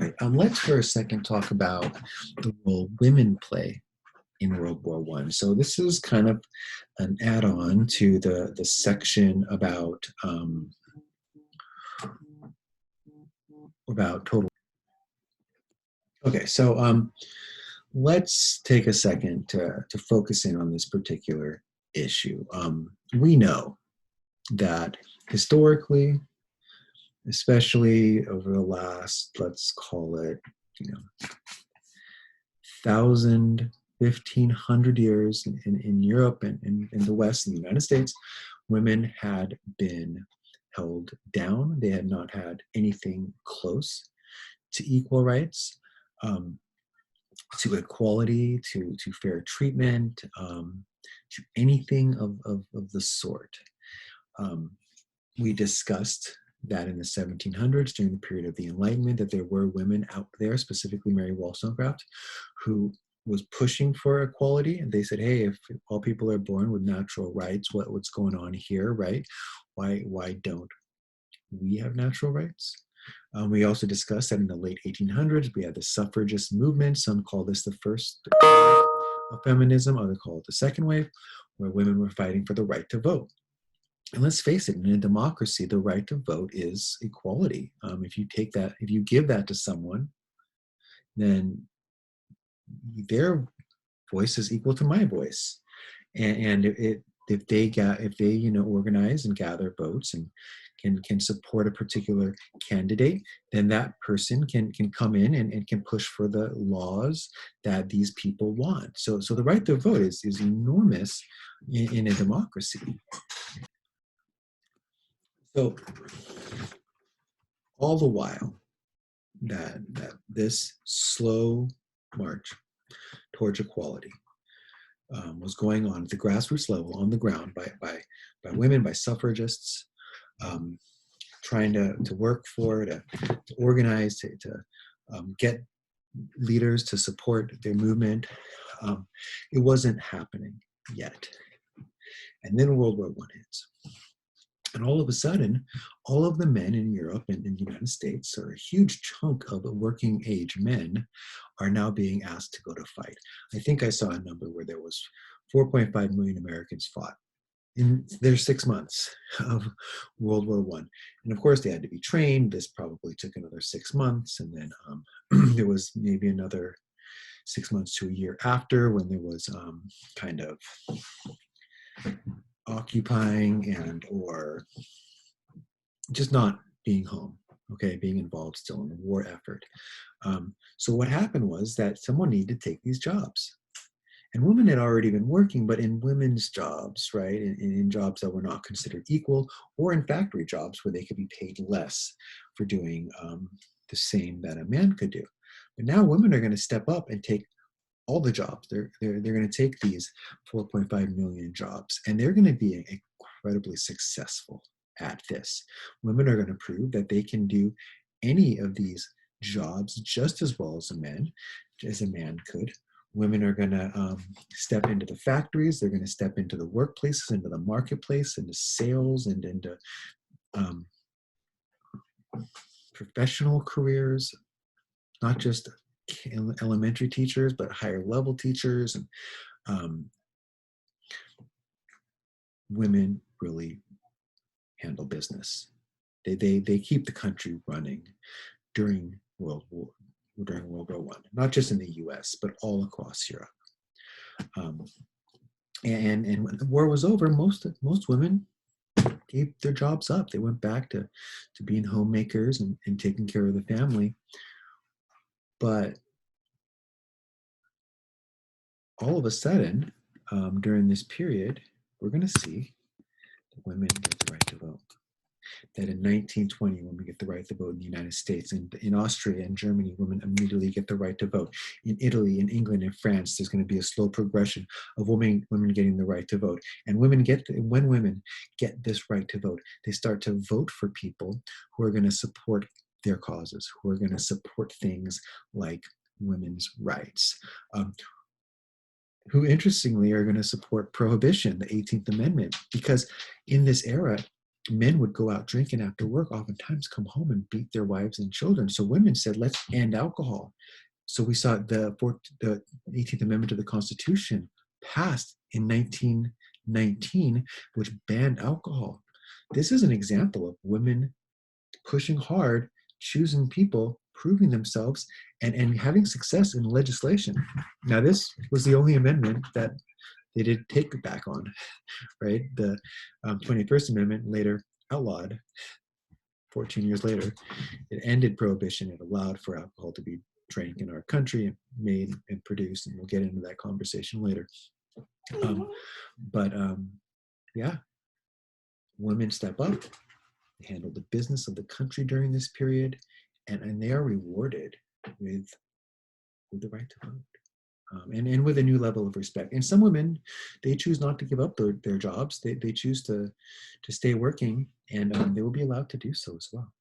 right. Let's for a second talk about the role women play in World War One. So this is kind of an add-on to the section about total. Okay, so let's take a second to focus in on this particular issue. We know that historically, especially over the last, let's call it, 1,000, 1,500 years in Europe and in the West, in the United States, women had been held down. They had not had anything close to equal rights, to equality, to fair treatment, to anything of the sort. We discussed that in the 1700s, during the period of the Enlightenment, that there were women out there, specifically Mary Wollstonecraft, who was pushing for equality. And they said, hey, if all people are born with natural rights, what's going on here, right? Why don't we have natural rights? We also discussed that in the late 1800s, we had the suffragist movement. Some call this the first wave of feminism, others call it the second wave, where women were fighting for the right to vote. And let's face it, in a democracy, the right to vote is equality. If you give that to someone, then their voice is equal to my voice. And if they organize and gather votes and can support a particular candidate, then that person can come in and can push for the laws that these people want. So the right to vote is enormous in a democracy. So all the while that this slow march towards equality was going on at the grassroots level, on the ground, by women, by suffragists, trying to work for, to organize, to get leaders to support their movement, it wasn't happening yet. And then World War I hits. And all of a sudden, all of the men in Europe and in the United States, or a huge chunk of working age men, are now being asked to go to fight. I think I saw a number where there was 4.5 million Americans fought in their 6 months of World War I. And of course, they had to be trained. This probably took another 6 months. And then there was maybe another 6 months to a year after, when there was kind of occupying and or just not being home, okay, being involved still in the war effort. So what happened was that someone needed to take these jobs. And women had already been working, but in women's jobs, right, in jobs that were not considered equal, or in factory jobs where they could be paid less for doing the same that a man could do. But now women are going to step up and take all the jobs. They're going to take these 4.5 million jobs, and they're going to be incredibly successful at this. Women are going to prove that they can do any of these jobs just as well as a man could. Women are going to step into the factories. They're going to step into the workplaces, into the marketplace, into sales, and into professional careers, not just elementary teachers, but higher level teachers. And women really handle business. They keep the country running during World War I, not just in the U.S., but all across Europe. And when the war was over, most women gave their jobs up. They went back to being homemakers and taking care of the family. But all of a sudden, during this period, we're going to see that women get the right to vote. That in 1920, women get the right to vote in the United States. And in Austria and Germany, women immediately get the right to vote. In Italy, in England, and France, there's going to be a slow progression of women getting the right to vote. And when women get this right to vote, they start to vote for people who are going to support their causes, who are going to support things like women's rights, who interestingly are going to support prohibition, the 18th Amendment, because in this era, Men would go out drinking after work, oftentimes come home and beat their wives and children. So women said, let's end alcohol. So we saw the 18th Amendment to the Constitution passed in 1919, which banned alcohol. This is an example of women pushing hard, choosing people, proving themselves, and having success in legislation. Now, this was the only amendment that they did take back on, right? The 21st Amendment, later outlawed 14 years later, it ended prohibition. It allowed for alcohol to be drank in our country and made and produced, and we'll get into that conversation later. But yeah, women step up, they handle the business of the country during this period, and they are rewarded with the right to vote. And with a new level of respect. And some women, they choose not to give up their jobs. They choose to stay working, and they will be allowed to do so as well.